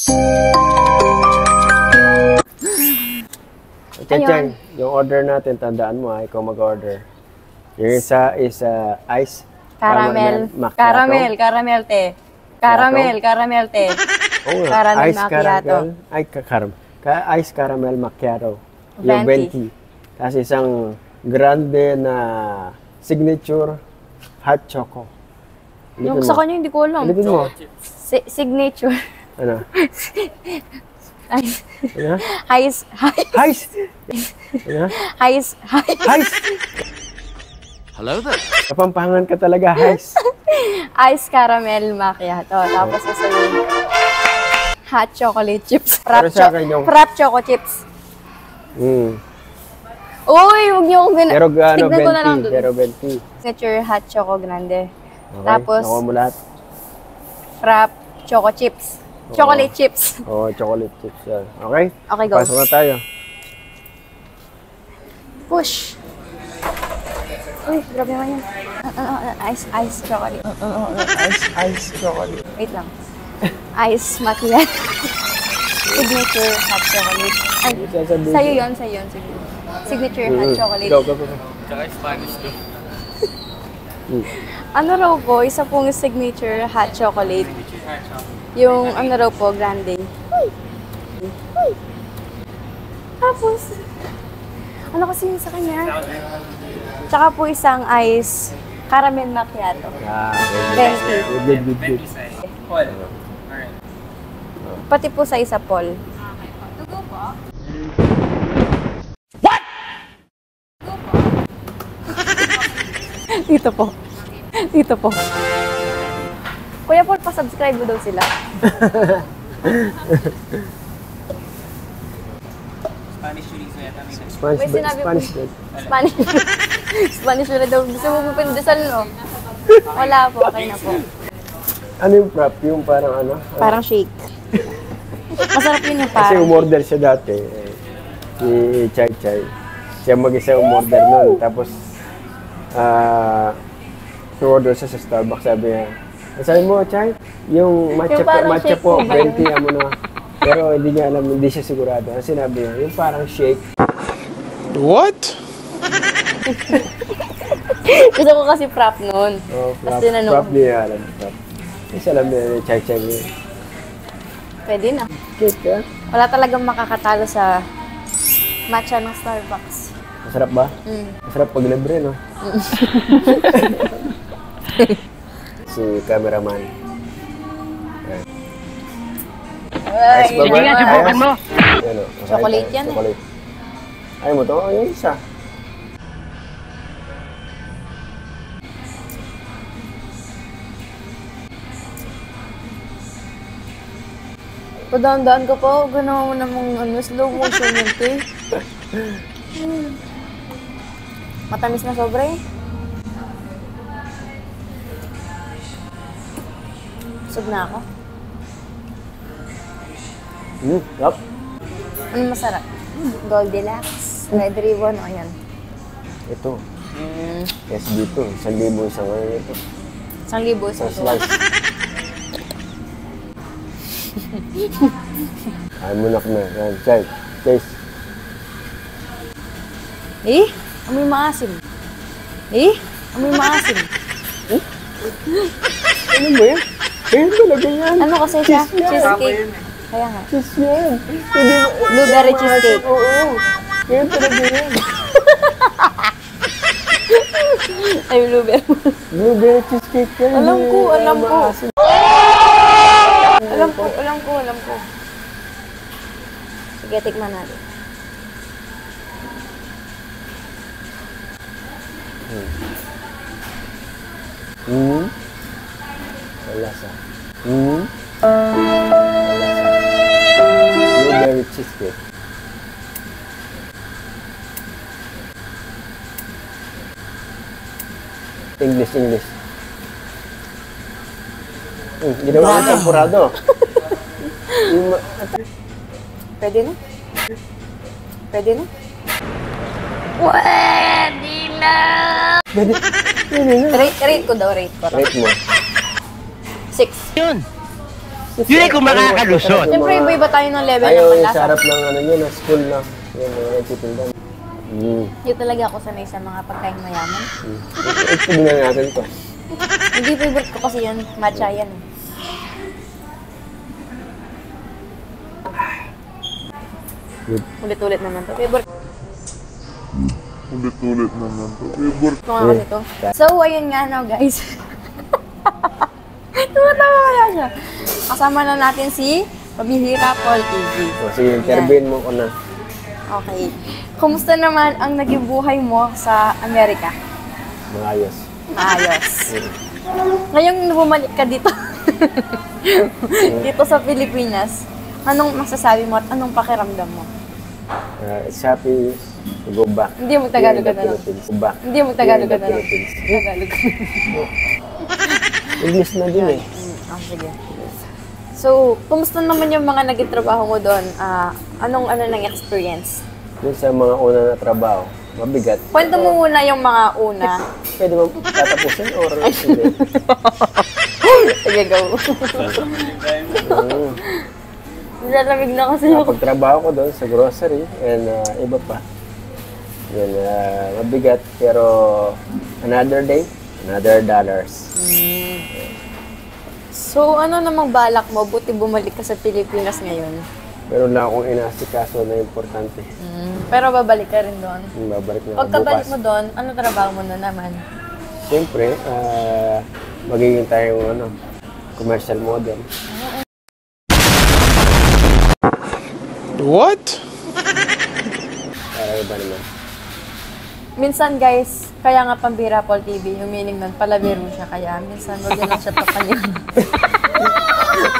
Cheng, yung order natin, tandaan mo ikaw mag-order. Yung isa is ice caramel macchiato. Caramel te. Caramel te. Oh, Caramel ice macchiato. Ice caramel macchiato. Yung 20. Tapos isang grande na signature hot choco. Yung sa kanya hindi ko alam. Alipin mo. Signature. Ano? Ice. Ano? Ice. Ice. Ano? Ice. Ice. Hello there. Kapampangan ka talaga, Ice. Ice caramel macchiato. Tapos isa yung hot chocolate chips. Frap choco chips. Uy, huwag niyo akong Pero ano, tignan ko na lang doon. Pero 20. Signature hot choco grande. Okay, tapos, nakuha mo lahat. frap choco chips. Chocolate chips. Oo, chocolate chips yan. Okay? Okay, go. Pasok na tayo. Push. Uy, grabe naman yan. Ice chocolate. Ice chocolate. Wait lang. Ice macchiato. Signature hot chocolate. Ay, sa'yo yun. Sige. Signature hot chocolate. Go. Tsaka Spanish to. Ano raw po, isa pong signature hot chocolate. Yung ano raw po, grande. Tapos, ano kasi yun sa kanya? Tsaka po isang ice caramel macchiato. 20. Good. Paul. Alright. Pati po sa isa, Paul. Tugo po? Dito po. Kuya Paul, pa-subscribe mo daw sila. Spanish chorizo yata. May sinabi po. Spanish na daw. Gusto mo po pinadasal, no? Wala po, okay na po. Ano yung prop? Yung parang ano? Parang shake. Masarap yun yung Kasi parang. umorder siya dati. Si Chay. Siya mag-isa umorder nun. Tapos, order siya sa Starbucks. Sabi mo, Chay, yung matcha po, 20 mo na. Pero hindi niya alam, hindi siya sigurado. Ang sinabi niya, yung parang shake. What? Gusto ko kasi prop nun. Oh, prop niya alam. Kasi alam niya, Chay niya. Pwede na. Cake ka? Wala talagang makakatalo sa matcha ng Starbucks. Masarap ba? Masarap pag libre, no? Si cameraman. Ay, hindi nga, subukan mo. Chocolate yan chocolate. Ayaw mo to? Yung isa. Padaan-daan ka pa. Ganawa mo namang slow motion yun, te. Matamis na sobra eh. Busog na ako. Yup. Ano masarap? Goldilocks. Red ribbon. O, yan. Ito. Yes, dito. 1,000 isang ngayon ito. 1,000 isang slice. Ay, munak na. Yan, Chay. Taste. Amoy maasim. Amoy maasim. Ano ba yan? Ayun talaga yan. Ano kasi siya? Cheesecake. Kaya nga. Cheese yan. Blueberry cheesecake. Oo. Ayun talaga yan. Ay, blueberry. Blueberry cheesecake yan. Alam ko. Alam ko. Sige, tikman natin. Malasa. Blueberry cheesecake. English. Ginawa ng tempurado. Pwede na? Pwede na? Pwede na. Rate ko daw, rate ko. Rate mo. 6. Yun. Hindi ko makakalusot. Siyempre, iba-iba tayo ng level Ayaw ng yung panlasa. sarap ng ano nyo, na school na. Yun, nagtitindan. Hindi talaga ako sanay sa mga pagkain mayaman. Ito na natin to. Hindi favorite ko kasi yan, matcha yan. Good. Ulit-ulit naman to. Favorite Ulit-ulit naman to. Favorite. ko nga kasi to. So, ayun nga no, guys. Tumatawa kaya siya. Kasama na natin si Pabihira Paul TV. O, sige, intervene mo ko na. Okay. Kumusta naman ang naging buhay mo sa Amerika? Maayos. Ayos. Ngayong bumalik ka dito, dito sa Pilipinas, anong masasabi mo at anong pakiramdam mo? It's happy to go back. Hindi mo Tagalog Here in ka the na lang. Philippines. Go back. Hindi mo Tagalog ka Here in na the lang. Philippines. Tagalog ka na lang. English na din eh. Sige. So, kumusta naman yung mga naging trabaho mo doon? Anong nang experience? Yung sa mga una na trabaho, mabigat. Kwento mo muna yung mga una. Pwede mo tatapusin or hindi? Sige, go. Nilalamig na kasi ako. Pagtrabaho ko doon sa grocery and iba pa. Yan, mabigat pero another day, another dollars. So, ano namang balak mo? Buti bumalik ka sa Pilipinas ngayon. Meron lang akong inasikaso na importante. Pero babalik ka rin doon. Babalik na ako Pagkabalik bukas. mo doon, ano trabaho mo na naman? Siyempre, magiging tayong commercial model. What? Para iba naman. Minsan guys, kaya nga Pambira Paul TV, yung meaning nun, palabiro siya. Kaya minsan wag yun lang siya papanira.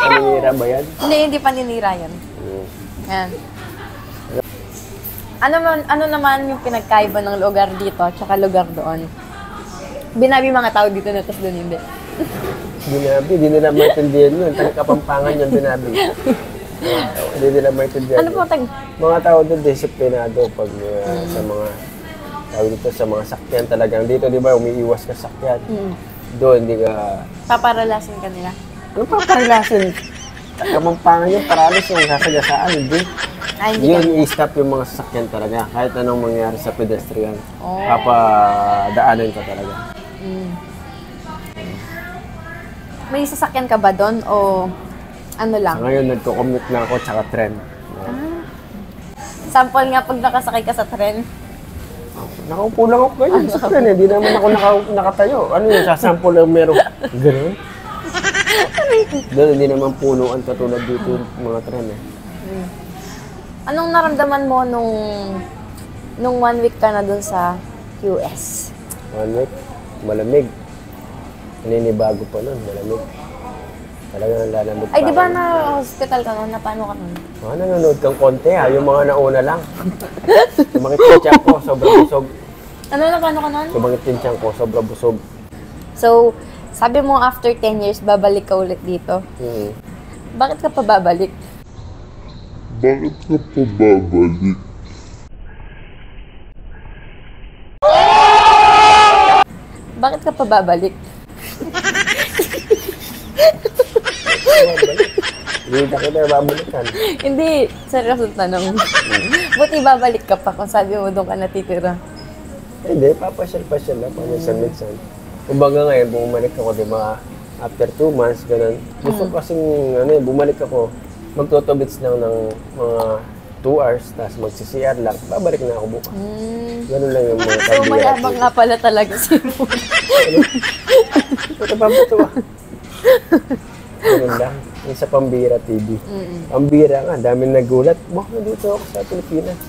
Paninira ba yan? Hindi paninira yan. Yan. Ano naman yung pinagkaiba ng lugar dito at saka lugar doon? Binabi mga tao dito na tapos doon hindi. Binabi, hindi nila maintindihan yun. Kapampangan yung binabi. Hindi nila maintindihan. Ano po tag? Mga tao doon, disiplinado pag sa mga tawag dito sa mga sakyan talagang. Dito, di ba, umiiwas ka sa sakyan. Doon, hindi ka... Paparalasin ka nila. Ano pa parilasin? Kapampangan yung paralis yung sasagasaan, hindi. Ay, hindi Yun, i-stop yung mga sasakyan talaga. Kahit anong mangyari sa pedestrian. Oh. Papadaanan ka talaga. May sasakyan ka ba doon o ano lang? Ngayon, nagko-commute na ako tsaka tren. Sample nga pag nakasakay ka sa tren. Nakaupo lang ako ganyan sa tren eh. Hindi naman ako nakatayo. Ano yung sasample lang meron? Ganun. Doon, hindi naman punuan katulad dito yung mga tren eh. Anong naramdaman mo nung 1 week ka na doon sa US? 1 week, malamig. Naninibago pa nun, malamig. Talaga nalalamig pa. Ay, di ba ako. na hospital ka noon? Na paano ka noon? Nanonood kang konti ha, yung mga nauna lang. Sumakit yung tiyan ko, sobrang busog. Ano na paano ka noon? Sumakit yung tiyan ko, sobrang busog. So, sabi mo after 10 years, babalik ka ulit dito. Bakit ka pa babalik? Bakit ka pa babalik? Bakit ka pa babalik? Hindi na kita babalikan. Hindi, seryoso tanong. Buti babalik ka pa kung sabi mo doon ka natitira. Hindi, papasyal-pasyal lang, paminsan-minsan. Kumbaga ngayon, bumalik ako, di ba, after 2 months, ganun. Gusto ko kasing, bumalik ako, magtotobits lang ng mga 2 hours, tapos magsi-CR lang, babalik na ako bukas. Ganun lang yung mga So, kaibigan. mayabang nga pala talaga si Mo. Ito pa ba ito ah? Ganun lang. Yung sa Pambira TV. Pambira nga, daming nagulat. Nandito ako sa Pilipinas.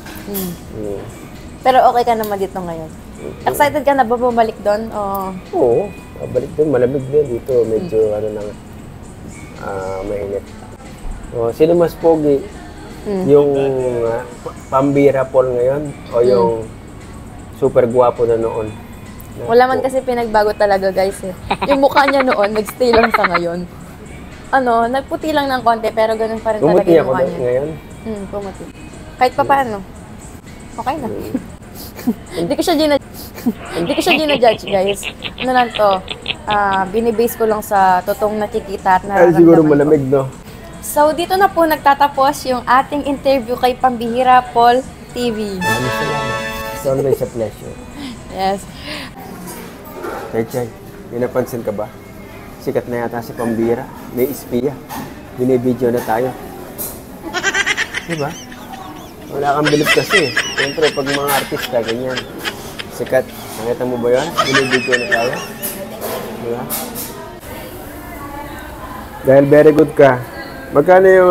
Pero okay ka naman dito ngayon. Excited ka na ba bumalik doon? Oo, balik din. Malamig din dito. Medyo mainit. Sino mas pogi? Yung Pambira Paul ngayon o yung super gwapo na noon? Wala man kasi pinagbago talaga guys eh. Yung mukha niya noon, nagstay lang sa ngayon. Nagputi lang ng konti pero ganun pa rin talaga Pumuti yung ako mukha niya. ngayon. Pumuti. Kahit pa paano. Okay na. Hindi ko siya ginajudge guys. Ano lang to, binibase ko lang sa totoong nakikita at Ay, nararamdaman siguro ko. malamig, no? So, dito na po nagtatapos yung ating interview kay Pambihira Paul TV. Maraming salamat. It's always a pleasure. Yes. Chay, may napansin ka ba? Sikat na yata si Pambihira. May espiya. Binibideo na tayo. Diba? Wala kang bilib kasi. Siyempre, pag mga artista, ganyan. Sikat. Nakita mo ba yun? Binibideo na tayo. Diba? Dahil very good ka. Magkano yung,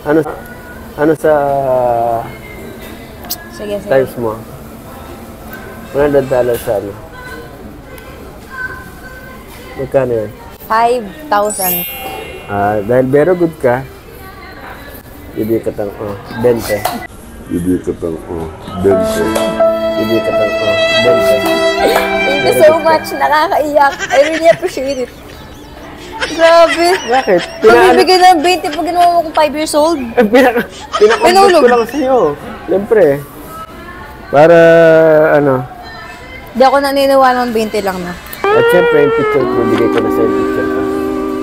ano sa Sige, sige. times mo? $100 sa ano? Magkano yun? 5,000. Dahil very good ka, bibigyan ka tang 20. Bibigyan ka ng 20. Bibigyan ka tang 20. Thank you so much. Nakakaiyak. I really appreciate it. Grabe. Bakit? Magbibigay ng 20 pag ginawa mo kong 5 years old. Pinakomplot ko lang sa'yo. Siyempre. Para, ano. Di ako naniniwala ng 20 lang na. At siyempre, yung picture ko, bibigay ko na sa'yo yung picture ko.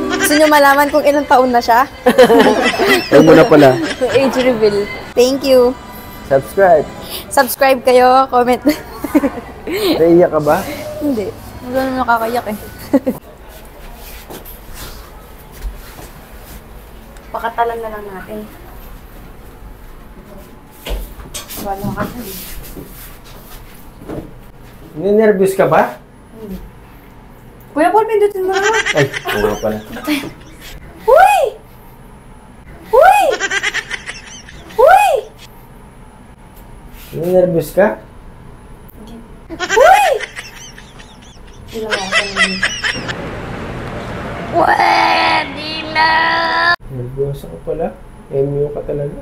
Gusto nyo malaman kung ilang taon na siya? Huwag mo na pala. Age reveal. Thank you. Subscribe. Subscribe kayo, comment. Naiiyak ka ba? Hindi. Wala naman nakakayak eh. Pakatalan na lang natin. Wala ka dun. Ninervous ka ba? Kuya Paul, pindutin mo na. Ay, oo nga pala. Uy! Uy! Uy! Ninervous ka? Uy! Pwede na! Nervous ka pala. MU ka talaga.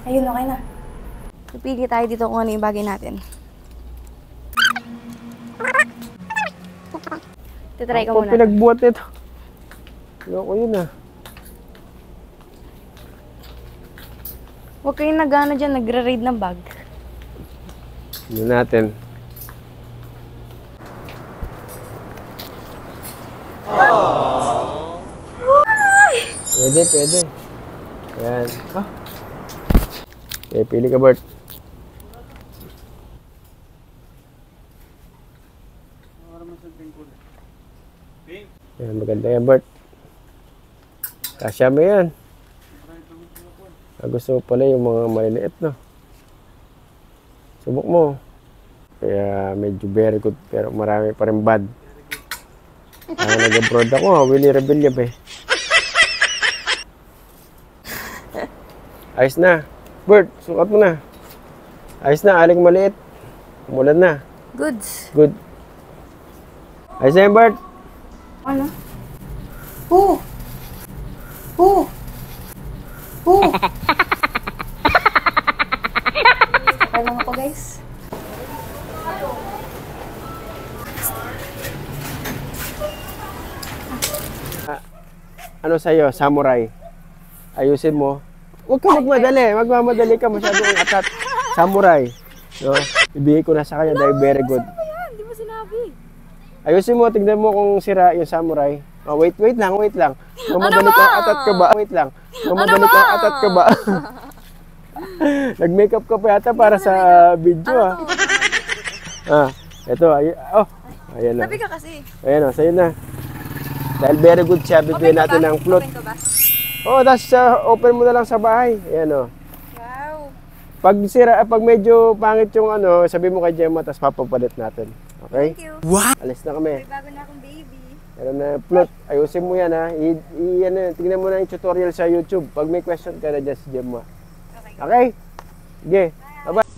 Ayun, okay na. Pipili tayo dito kung ano yung bagay natin. Titry ko Ako muna. pinagbuhat nito. Loko yun ah. Huwag kayong nag-ano dyan, nagre-raid ng bag. Yun natin. Pwede, pwede. Ayan. Okay, pili ka, Bert. Ayan, maganda yan, Bert. Kasya mo yan. Gusto mo pala yung mga maliliit, no? Subok mo. Kaya medyo very good, pero marami pa rin bad. Nag-abroad ako, Willie Rebellia ba eh. Ayos na. Bert, sukat mo na. Ayos na, aling maliit. Umulan na. Goods. Good. Ayos na yan, Bert. Ano? Who? Who? Who? Okay lang ako, guys. Ano sa'yo? Samurai. Ayusin mo. Huwag ka magmadali. Magmamadali ka. Masyadong atat. Samurai. No? Ibigay ko na sa kanya dahil very good. Hindi mo sinabi. Ayusin mo. Tignan mo kung sira yung samurai. Oh, wait lang. Mamadali ka. Atat ka ba? Wait lang. Mamadali ka. Atat ka ba? Nag-makeup ka pa yata para sa video Ito. Ayan na. Sabi ka kasi. Ayan o. Sa'yo na. Dahil very good siya. Bibigyan natin ng float. Open ka ba? Oo, tapos open mo na lang sa bahay. Ayan o. Wow. Pag medyo pangit yung ano, sabi mo kay Gemma, tapos papapalit natin. Okay? Thank you. Alis na kami. May bago na akong baby. Alam na, plot. Ayusin mo yan ha. Tingnan mo na yung tutorial sa YouTube. Pag may question ka na dyan si Gemma. Okay? Sige. Bye-bye.